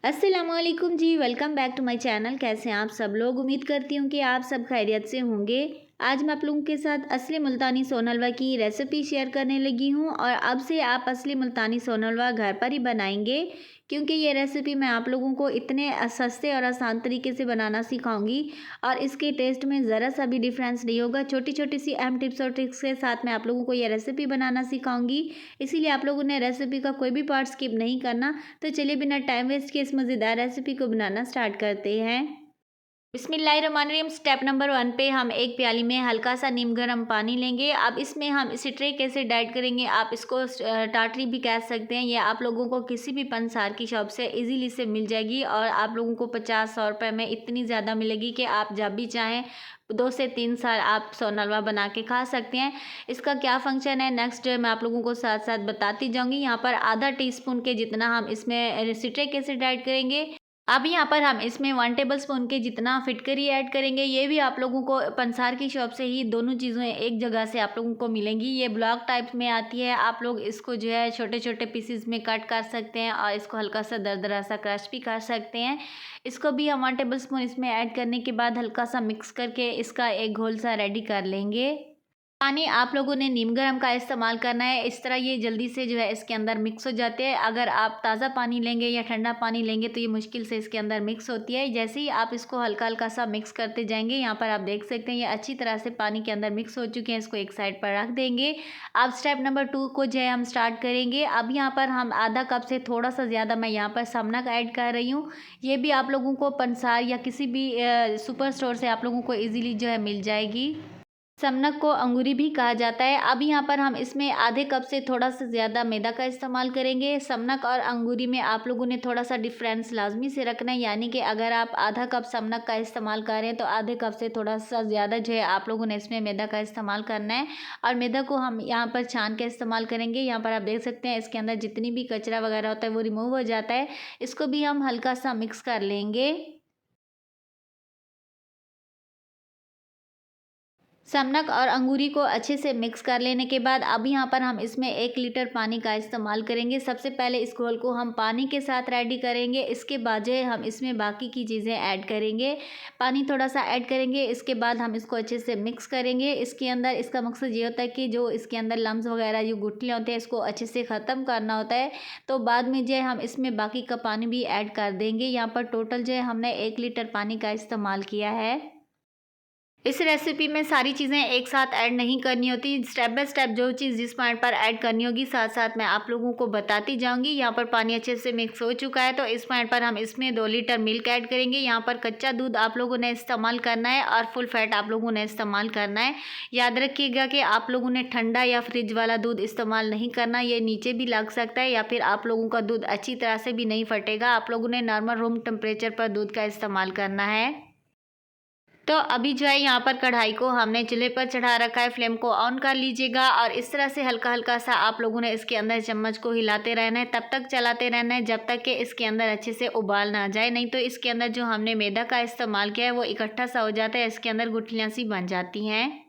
अस्सलामुअलैकुम जी, welcome back to my channel. कैसे हैं आप सब लोग? उम्मीद करती हूँ कि आप सब खैरियत से होंगे। आज मैं आप लोगों के साथ असली मुल्तानी सोन हलवा की रेसिपी शेयर करने लगी हूँ और अब से आप असली मुल्तानी सोन हलवा घर पर ही बनाएंगे, क्योंकि ये रेसिपी मैं आप लोगों को इतने सस्ते और आसान तरीके से बनाना सिखाऊंगी और इसके टेस्ट में ज़रा सा भी डिफरेंस नहीं होगा। छोटी छोटी सी अहम टिप्स और ट्रिक्स के साथ मैं आप लोगों को ये रेसिपी बनाना सिखाऊंगी, इसीलिए आप लोगों ने रेसिपी का कोई भी पार्ट स्किप नहीं करना। तो चलिए बिना टाइम वेस्ट किए इस मज़ेदार रेसिपी को बनाना स्टार्ट करते हैं। बिस्मिल्लाहिर्रहमानिर्रहीम। स्टेप नंबर 1 पे हम एक प्याली में हल्का सा नीम गर्म पानी लेंगे। अब इसमें हम सिट्रिक एसिड ऐड करेंगे। आप इसको टाटरी भी कह सकते हैं। ये आप लोगों को किसी भी पंसार की शॉप से इजीली से मिल जाएगी और आप लोगों को 50-100 रुपये में इतनी ज़्यादा मिलेगी कि आप जब भी चाहें 2 से 3 साल आप सोन हलवा बना के खा सकते हैं। इसका क्या फंक्शन है नेक्स्ट मैं आप लोगों को साथ साथ बताती जाऊंगी। यहाँ पर आधा टीस्पून के जितना हम इसमें सिट्रिक एसिड ऐड करेंगे। अब यहाँ पर हम इसमें 1 टेबल स्पून के जितना फिटकरी ऐड करेंगे। ये भी आप लोगों को पंसार की शॉप से ही दोनों चीज़ें एक जगह से आप लोगों को मिलेंगी। ये ब्लॉक टाइप में आती है। आप लोग इसको जो है छोटे छोटे पीसेस में कट कर सकते हैं और इसको हल्का सा दरदरा सा क्रश भी कर सकते हैं। इसको भी हम 1 टेबल स्पून इसमें ऐड करने के बाद हल्का सा मिक्स करके इसका एक घोल सा रेडी कर लेंगे। पानी आप लोगों ने नीम गर्म का इस्तेमाल करना है। इस तरह ये जल्दी से जो है इसके अंदर मिक्स हो जाते हैं। अगर आप ताज़ा पानी लेंगे या ठंडा पानी लेंगे तो ये मुश्किल से इसके अंदर मिक्स होती है। जैसे ही आप इसको हल्का हल्का सा मिक्स करते जाएंगे, यहाँ पर आप देख सकते हैं ये अच्छी तरह से पानी के अंदर मिक्स हो चुके हैं। इसको एक साइड पर रख देंगे। अब स्टेप नंबर 2 को जो है हम स्टार्ट करेंगे। अब यहाँ पर हम आधा कप से थोड़ा सा ज़्यादा मैं यहाँ पर समनक ऐड कर रही हूँ। ये भी आप लोगों को पंसार या किसी भी सुपर स्टोर से आप लोगों को ईजीली जो है मिल जाएगी। समनक को अंगूरी भी कहा जाता है। अब यहाँ पर हम इसमें आधे कप से थोड़ा सा ज़्यादा मैदा का इस्तेमाल करेंगे। समनक और अंगूरी में आप लोगों ने थोड़ा सा डिफरेंस लाजमी से रखना है, यानी कि अगर आप आधा कप समनक का इस्तेमाल कर रहे हैं तो आधे कप से थोड़ा सा ज़्यादा जो है आप लोगों ने इसमें मैदा का इस्तेमाल करना है। और मैदा को हम यहाँ पर छान के इस्तेमाल करेंगे। यहाँ पर आप देख सकते हैं इसके अंदर जितनी भी कचरा वगैरह होता है वो रिमूव हो जाता है। इसको भी हम हल्का सा मिक्स कर लेंगे। समनक और अंगूरी को अच्छे से मिक्स कर लेने के बाद अब यहाँ पर हम इसमें 1 लीटर पानी का इस्तेमाल करेंगे। सबसे पहले इस घोल को हम पानी के साथ रेडी करेंगे। इसके बाद जो है हम इसमें बाकी की चीज़ें ऐड करेंगे। पानी थोड़ा सा ऐड करेंगे। इसके बाद हम इसको अच्छे से मिक्स करेंगे। इसके अंदर इसका मकसद ये होता है कि जो इसके अंदर लम्स वगैरह जो गुठलियाँ होती हैं इसको अच्छे से ख़त्म करना होता है। तो बाद में जो है हम इसमें बाकी का पानी भी ऐड कर देंगे। यहाँ पर टोटल जो है हमने 1 लीटर पानी का इस्तेमाल किया है। इस रेसिपी में सारी चीज़ें एक साथ ऐड नहीं करनी होती। स्टेप बाय स्टेप जो चीज़ जिस पॉइंट पर ऐड करनी होगी साथ साथ मैं आप लोगों को बताती जाऊंगी। यहाँ पर पानी अच्छे से मिक्स हो चुका है तो इस पॉइंट पर हम इसमें 2 लीटर मिल्क ऐड करेंगे। यहाँ पर कच्चा दूध आप लोगों ने इस्तेमाल करना है और फुल फैट आप लोगों ने इस्तेमाल करना है। याद रखिएगा कि आप लोगों ने ठंडा या फ्रिज वाला दूध इस्तेमाल नहीं करना, ये नीचे भी लग सकता है या फिर आप लोगों का दूध अच्छी तरह से भी नहीं फटेगा। आप लोगों ने नॉर्मल रूम टेम्परेचर पर दूध का इस्तेमाल करना है। तो अभी जो है यहाँ पर कढ़ाई को हमने चूल्हे पर चढ़ा रखा है। फ्लेम को ऑन कर लीजिएगा और इस तरह से हल्का हल्का सा आप लोगों ने इसके अंदर चम्मच को हिलाते रहना है। तब तक चलाते रहना है जब तक कि इसके अंदर अच्छे से उबाल ना आ जाए, नहीं तो इसके अंदर जो हमने मैदा का इस्तेमाल किया है वो इकट्ठा सा हो जाता है, इसके अंदर गुठलियाँ सी बन जाती हैं।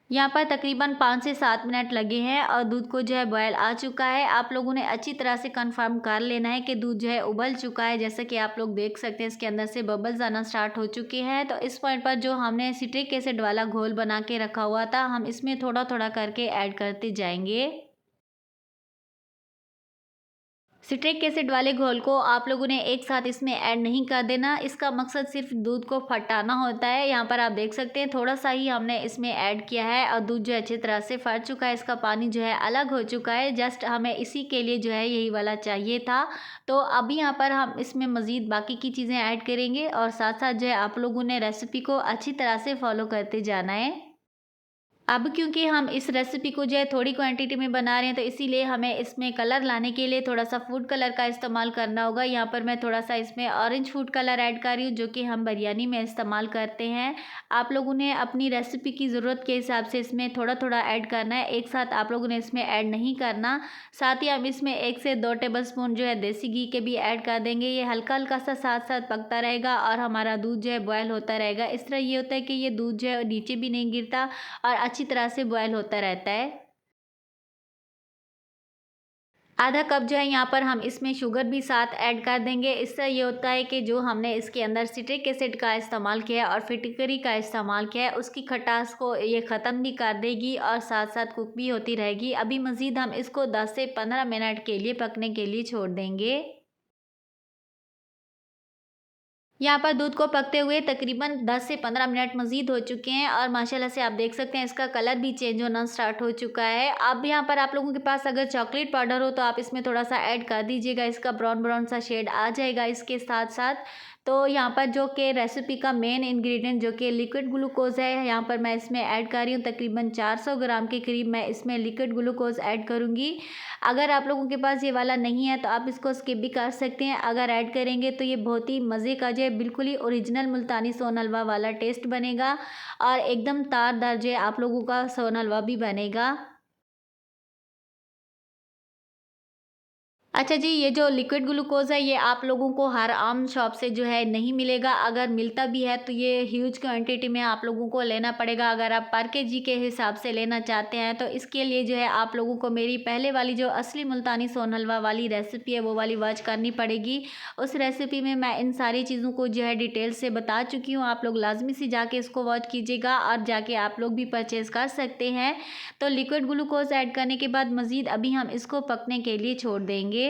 यहाँ पर तकरीबन 5 से 7 मिनट लगे हैं और दूध को जो है बॉयल आ चुका है। आप लोगों ने अच्छी तरह से कंफर्म कर लेना है कि दूध जो है उबल चुका है। जैसा कि आप लोग देख सकते हैं इसके अंदर से बबल्स आना स्टार्ट हो चुके हैं। तो इस पॉइंट पर जो हमने सिट्रिक एसिड वाला घोल बना के रखा हुआ था हम इसमें थोड़ा थोड़ा करके ऐड करते जाएंगे। सिट्रिक एसिड वाले घोल को आप लोगों ने एक साथ इसमें ऐड नहीं कर देना। इसका मकसद सिर्फ दूध को फटाना होता है। यहाँ पर आप देख सकते हैं थोड़ा सा ही हमने इसमें ऐड किया है और दूध जो अच्छी तरह से फट चुका है। इसका पानी जो है अलग हो चुका है। जस्ट हमें इसी के लिए जो है यही वाला चाहिए था। तो अभी यहाँ पर हम इसमें मज़ीद बाकी की चीज़ें ऐड करेंगे और साथ साथ जो है आप लोगों ने रेसिपी को अच्छी तरह से फॉलो करते जाना है। अब क्योंकि हम इस रेसिपी को जो है थोड़ी क्वांटिटी में बना रहे हैं तो इसीलिए हमें इसमें कलर लाने के लिए थोड़ा सा फूड कलर का इस्तेमाल करना होगा। यहाँ पर मैं थोड़ा सा इसमें ऑरेंज फूड कलर ऐड कर रही हूँ जो कि हम बिरयानी में इस्तेमाल करते हैं। आप लोगों ने अपनी रेसिपी की ज़रूरत के हिसाब से इसमें थोड़ा थोड़ा ऐड करना है, एक साथ आप लोगों ने इसमें ऐड नहीं करना। साथ ही हम इसमें 1 से 2 टेबल स्पून जो है देसी घी के भी ऐड कर देंगे। ये हल्का हल्का सा साथ साथ पकता रहेगा और हमारा दूध जो है बॉयल होता रहेगा। इस तरह ये होता है कि ये दूध जो है नीचे भी नहीं गिरता और अच्छी तरह से बॉयल होता रहता है। आधा कप जो है यहाँ पर हम इसमें शुगर भी साथ ऐड कर देंगे। इससे ये होता है कि जो हमने इसके अंदर सिट्रिक एसिड का इस्तेमाल किया है और फिटकरी का इस्तेमाल किया है, उसकी खटास को ये ख़त्म भी कर देगी और साथ साथ कुक भी होती रहेगी। अभी मज़ीद हम इसको 10 से 15 मिनट के लिए पकने के लिए छोड़ देंगे। यहाँ पर दूध को पकते हुए तकरीबन 10 से 15 मिनट मज़ीद हो चुके हैं और माशाल्लाह से आप देख सकते हैं इसका कलर भी चेंज होना स्टार्ट हो चुका है। अब यहाँ पर आप लोगों के पास अगर चॉकलेट पाउडर हो तो आप इसमें थोड़ा सा ऐड कर दीजिएगा, इसका ब्राउन ब्राउन सा शेड आ जाएगा इसके साथ साथ। तो यहाँ पर जो कि रेसिपी का मेन इंग्रेडिएंट जो कि लिक्विड ग्लूकोज़ है, यहाँ पर मैं इसमें ऐड कर रही हूँ तकरीबन 400 ग्राम के करीब मैं इसमें लिक्विड ग्लूकोज़ ऐड करूँगी। अगर आप लोगों के पास ये वाला नहीं है तो आप इसको स्किप भी कर सकते हैं। अगर ऐड करेंगे तो ये बहुत ही मज़े का जो है बिल्कुल ही ओरिजिनल मुल्तानी सोन हलवा वाला टेस्ट बनेगा और एकदम तारदार जो है आप लोगों का सोन हलवा भी बनेगा। अच्छा जी, ये जो लिक्विड ग्लूकोज़ है ये आप लोगों को हर आम शॉप से जो है नहीं मिलेगा। अगर मिलता भी है तो ये ह्यूज क्वांटिटी में आप लोगों को लेना पड़ेगा। अगर आप पर केजी के हिसाब से लेना चाहते हैं तो इसके लिए जो है आप लोगों को मेरी पहले वाली जो असली मुल्तानी सोन हलवा वाली रेसिपी है वो वाली वॉच करनी पड़ेगी। उस रेसिपी में मैं इन सारी चीज़ों को जो है डिटेल से बता चुकी हूँ। आप लोग लाज़मी से जाके इसको वॉच कीजिएगा और जाके आप लोग भी परचेज़ कर सकते हैं। तो लिक्विड ग्लूकोज़ ऐड करने के बाद मज़ीद अभी हम इसको पकने के लिए छोड़ देंगे।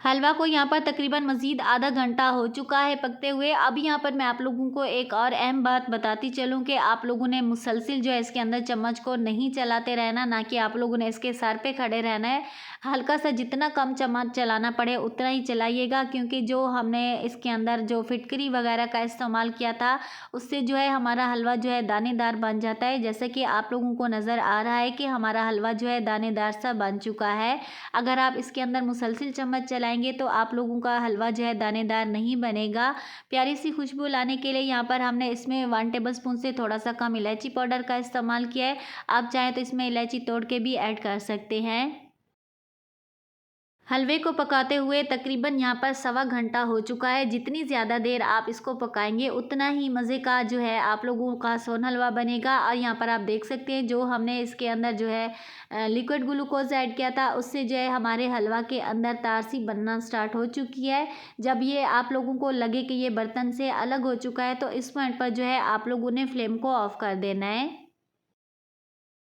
हलवा को यहाँ पर तकरीबन मज़ीद आधा घंटा हो चुका है पकते हुए। अब यहाँ पर मैं आप लोगों को एक और अहम बात बताती चलूँ कि आप लोगों ने मुसलसिल जो है इसके अंदर चम्मच को नहीं चलाते रहना, ना कि आप लोगों ने इसके सर पे खड़े रहना है। हल्का सा जितना कम चम्मच चलाना पड़े उतना ही चलाइएगा, क्योंकि जो हमने इसके अंदर जो फिटकरी वगैरह का इस्तेमाल किया था उससे जो है हमारा हलवा जो है दानेदार बन जाता है। जैसे कि आप लोगों को नज़र आ रहा है कि हमारा हलवा जो है दानेदार सा बन चुका है। अगर आप इसके अंदर मुसलसिल चम्मच चलाएंगे तो आप लोगों का हलवा जो है दानेदार नहीं बनेगा। प्यारी सी खुशबू लाने के लिए यहाँ पर हमने इसमें 1 टेबलस्पून से थोड़ा सा कम इलायची पाउडर का इस्तेमाल किया है। आप चाहें तो इसमें इलायची तोड़ के भी ऐड कर सकते हैं। हलवे को पकाते हुए तकरीबन यहाँ पर सवा घंटा हो चुका है। जितनी ज़्यादा देर आप इसको पकाएंगे उतना ही मज़े का जो है आप लोगों का सोन हलवा बनेगा। और यहाँ पर आप देख सकते हैं जो हमने इसके अंदर जो है लिक्विड ग्लूकोज ऐड किया था उससे जो है हमारे हलवा के अंदर तार सी बनना स्टार्ट हो चुकी है। जब ये आप लोगों को लगे कि ये बर्तन से अलग हो चुका है तो इस पॉइंट पर जो है आप लोगों ने फ्लेम को ऑफ़ कर देना है।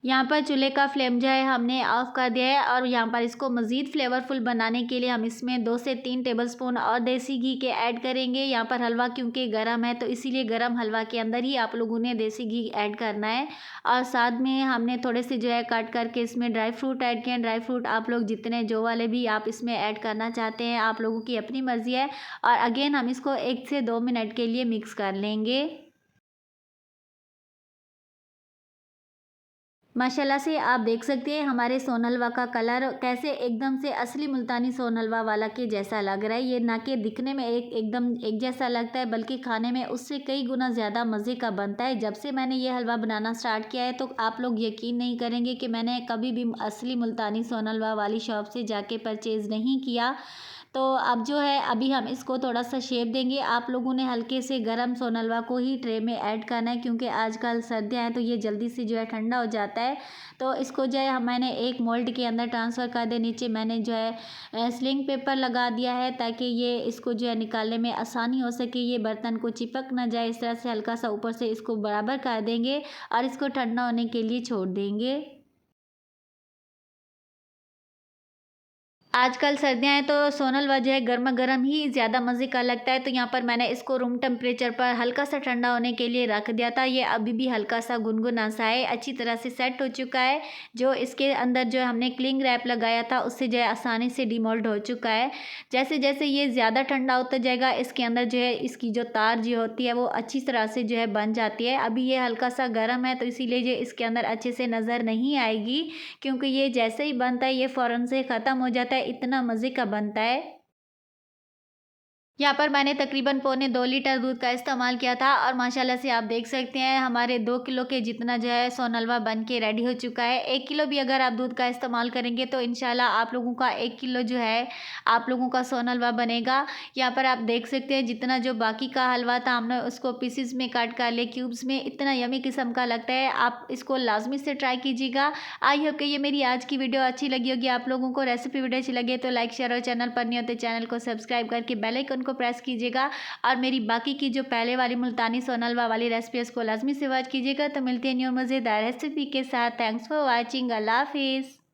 यहाँ पर चूल्हे का फ्लेम जो है हमने ऑफ़ कर दिया है और यहाँ पर इसको मज़ीद फ्लेवरफुल बनाने के लिए हम इसमें 2 से 3 टेबलस्पून और देसी घी के ऐड करेंगे। यहाँ पर हलवा क्योंकि गरम है तो इसीलिए गरम हलवा के अंदर ही आप लोगों ने देसी घी ऐड करना है। और साथ में हमने थोड़े से जो है कट करके इसमें ड्राई फ्रूट ऐड किए हैं। ड्राई फ्रूट आप लोग जितने जो वाले भी आप इसमें ऐड करना चाहते हैं, आप लोगों की अपनी मर्ज़ी है। और अगेन हम इसको 1 से 2 मिनट के लिए मिक्स कर लेंगे। माशाल्लाह से आप देख सकते हैं हमारे सोन हलवा का कलर कैसे एकदम से असली मुल्तानी सोन हलवा वाला के जैसा लग रहा है। ये ना कि दिखने में एकदम एक जैसा लगता है, बल्कि खाने में उससे कई गुना ज़्यादा मज़े का बनता है। जब से मैंने ये हलवा बनाना स्टार्ट किया है तो आप लोग यकीन नहीं करेंगे कि मैंने कभी भी असली मुल्तानी सोन हलवा वाली शॉप से जाके परचेज़ नहीं किया। तो अब जो है अभी हम इसको थोड़ा सा शेप देंगे। आप लोगों ने हल्के से गरम सोन हलवा को ही ट्रे में ऐड करना है, क्योंकि आजकल सर्दियाँ हैं तो ये जल्दी से जो है ठंडा हो जाता है। तो इसको जो है मैंने एक मोल्ड के अंदर ट्रांसफ़र कर दिया। नीचे मैंने जो है स्लिंग पेपर लगा दिया है ताकि ये इसको जो है निकालने में आसानी हो सके, ये बर्तन को चिपक ना जाए। इस तरह से हल्का सा ऊपर से इसको बराबर कर देंगे और इसको ठंडा होने के लिए छोड़ देंगे। आजकल सर्दियाँ हैं तो सोन हलवा जो है गरमा-गरम ही ज़्यादा मज़े का लगता है। तो यहाँ पर मैंने इसको रूम टेम्परेचर पर हल्का-सा ठंडा होने के लिए रख दिया था। ये अभी भी हल्का-सा गुनगुना सा है, अच्छी तरह से सेट हो चुका है। जो इसके अंदर जो है हमने क्लिंग रैप लगाया था उससे जो है आसानी से डिमोल्ड हो चुका है। जैसे-जैसे ये ज़्यादा ठंडा होता जाएगा इसके अंदर जो है इसकी जो तार जो होती है वो अच्छी तरह से जो है बन जाती है। अभी ये हल्का-सा गर्म है तो इसीलिए ये इसके अंदर अच्छे से नज़र नहीं आएगी, क्योंकि ये जैसे ही बनता है ये फ़ौरन से ख़त्म हो जाता है, इतना मज़े का बनता है। यहाँ पर मैंने तकरीबन पौने 2 लीटर दूध का इस्तेमाल किया था और माशाल्लाह से आप देख सकते हैं हमारे 2 किलो के जितना जो है सोन हलवा बन के रेडी हो चुका है। 1 किलो भी अगर आप दूध का इस्तेमाल करेंगे तो इंशाल्लाह आप लोगों का 1 किलो जो है आप लोगों का सोन हलवा बनेगा। यहाँ पर आप देख सकते हैं जितना जो बाकी का हलवा था हमने उसको पीसेस में काट कर ले क्यूब्स में, इतना यमी किस्म का लगता है। आप इसको लाजमी से ट्राई कीजिएगा। आई होप कि ये मेरी आज की वीडियो अच्छी लगी होगी आप लोगों को। रेसिपी वीडियो अच्छी लगे तो लाइक शेयर और चैनल पर नहीं होते चैनल को सब्सक्राइब करके बेल आइकन को प्रेस कीजिएगा और मेरी बाकी की जो पहले वाली मुल्तानी सोन हलवा वाली रेसिपी उसको लाजमी से वॉच कीजिएगा। तो मिलते हैं न्यू मज़ेदार रेसिपी के साथ। Thanks for watching. अल्लाह हाफिज़।